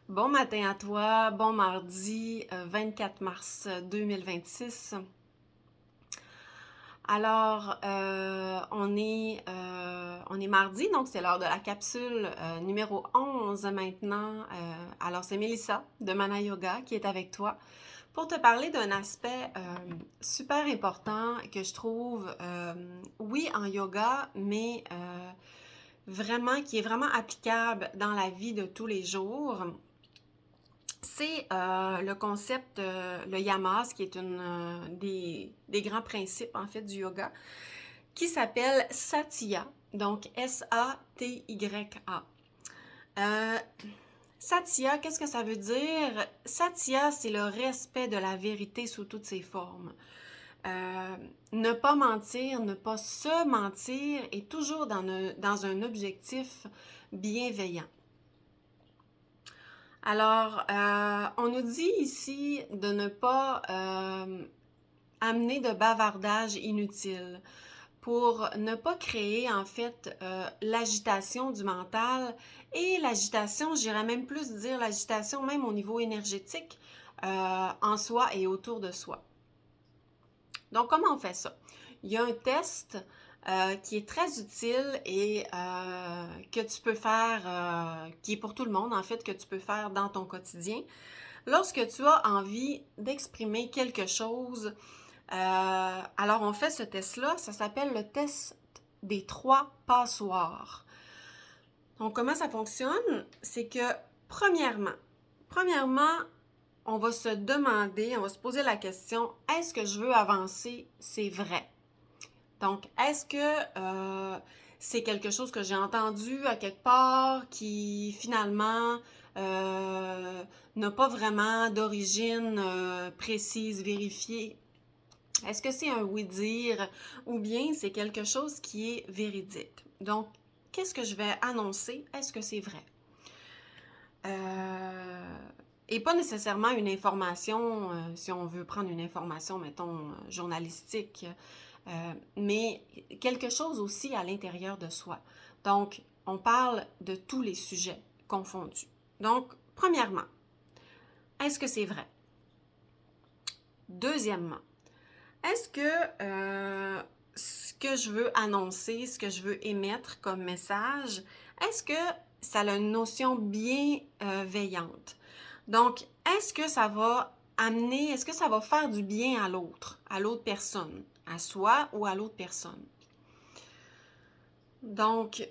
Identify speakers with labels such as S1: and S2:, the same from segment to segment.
S1: Bon matin à toi, bon mardi 24 mars 2026. Alors, on est mardi, donc c'est l'heure de la capsule numéro 11 maintenant. Alors, c'est Mélissa de Mana Yoga qui est avec toi pour te parler d'un aspect super important que je trouve, oui, en yoga, mais vraiment, qui est vraiment applicable dans la vie de tous les jours. C'est le concept, le yamas, qui est des grands principes en fait du yoga, qui s'appelle Satya, donc S-A-T-Y-A. Euh, Satya, qu'est-ce que ça veut dire? Satya, c'est le respect de la vérité sous toutes ses formes. Ne pas mentir, ne pas se mentir et toujours dans un objectif bienveillant. Alors, on nous dit ici de ne pas amener de bavardage inutile pour ne pas créer en fait l'agitation du mental et l'agitation, j'irais même plus dire l'agitation même au niveau énergétique en soi et autour de soi. Donc, comment on fait ça? Il y a un test qui est très utile et que tu peux faire, qui est pour tout le monde en fait, que tu peux faire dans ton quotidien. Lorsque tu as envie d'exprimer quelque chose, alors on fait ce test-là, ça s'appelle le test des 3 passoires. Donc, comment ça fonctionne? C'est que, premièrement, on va se demander, on va se poser la question, est-ce que je veux avancer? C'est vrai. Donc, est-ce que c'est quelque chose que j'ai entendu à quelque part qui finalement n'a pas vraiment d'origine précise, vérifiée? Est-ce que c'est un oui-dire ou bien c'est quelque chose qui est véridique? Donc, qu'est-ce que je vais annoncer? Est-ce que c'est vrai? Et pas nécessairement une information, si on veut prendre une information, mettons, journalistique, mais quelque chose aussi à l'intérieur de soi. Donc, on parle de tous les sujets confondus. Donc, premièrement, est-ce que c'est vrai? Deuxièmement, est-ce que ce que je veux annoncer, ce que je veux émettre comme message, est-ce que ça a une notion bienveillante? Donc, est-ce que ça va amener, est-ce que ça va faire du bien à l'autre personne, à soi ou à l'autre personne? Donc,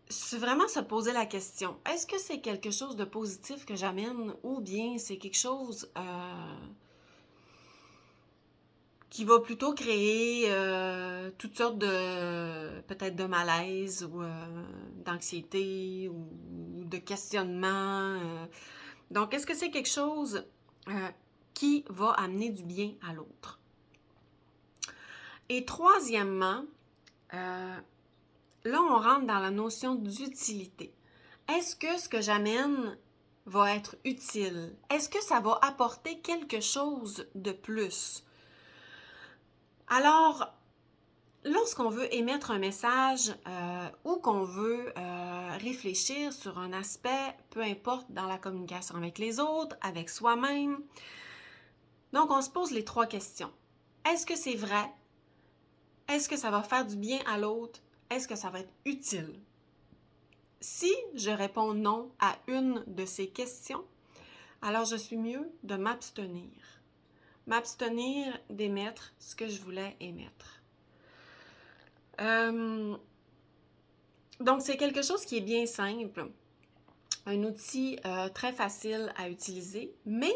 S1: c'est vraiment se poser la question, est-ce que c'est quelque chose de positif que j'amène ou bien c'est quelque chose qui va plutôt créer toutes sortes de, peut-être de malaise ou d'anxiété ou de questionnement. Donc, est-ce que c'est quelque chose qui va amener du bien à l'autre? Et troisièmement, là, on rentre dans la notion d'utilité. Est-ce que ce que j'amène va être utile? Est-ce que ça va apporter quelque chose de plus? Alors, lorsqu'on veut émettre un message ou qu'on veut réfléchir sur un aspect, peu importe dans la communication avec les autres, avec soi-même, donc on se pose les 3 questions. Est-ce que c'est vrai? Est-ce que ça va faire du bien à l'autre? Est-ce que ça va être utile? Si je réponds non à une de ces questions, alors je suis mieux de m'abstenir. M'abstenir d'émettre ce que je voulais émettre. Donc, c'est quelque chose qui est bien simple, un outil très facile à utiliser, mais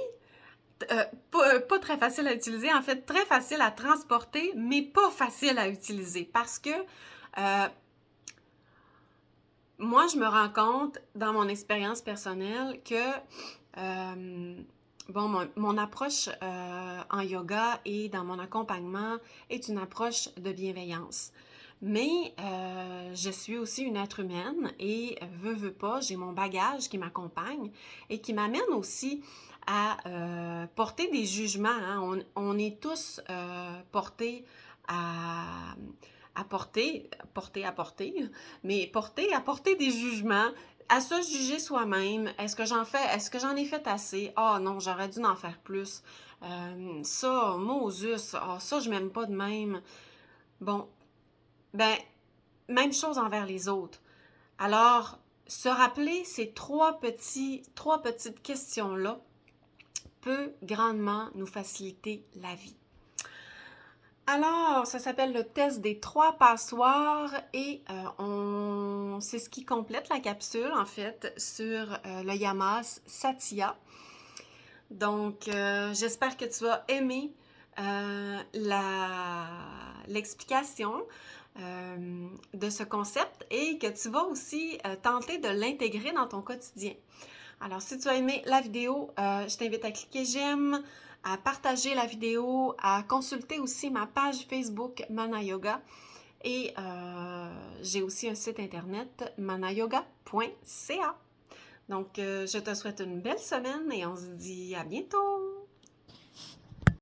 S1: pas très facile à utiliser, en fait, très facile à transporter, mais pas facile à utiliser parce que moi, je me rends compte dans mon expérience personnelle que bon, mon approche en yoga et dans mon accompagnement est une approche de bienveillance. Mais je suis aussi une être humaine et veux pas, j'ai mon bagage qui m'accompagne et qui m'amène aussi à porter des jugements. Hein. On est tous portés à porter, mais porter, à porter des jugements À se juger soi-même, est-ce que j'en ai fait assez? Ah non, j'aurais dû en faire plus. Ça, Moses, ah ça, je m'aime pas de même. Bon, ben, même chose envers les autres. Alors, se rappeler ces trois petites questions-là peut grandement nous faciliter la vie. Alors, ça s'appelle le test des trois passoires et c'est ce qui complète la capsule, en fait, sur le Yamas Satya. Donc, j'espère que tu vas aimer l'explication de ce concept et que tu vas aussi tenter de l'intégrer dans ton quotidien. Alors, si tu as aimé la vidéo, je t'invite à cliquer j'aime, à partager la vidéo, à consulter aussi ma page Facebook Mana Yoga et j'ai aussi un site internet manayoga.ca. Donc, je te souhaite une belle semaine et on se dit à bientôt!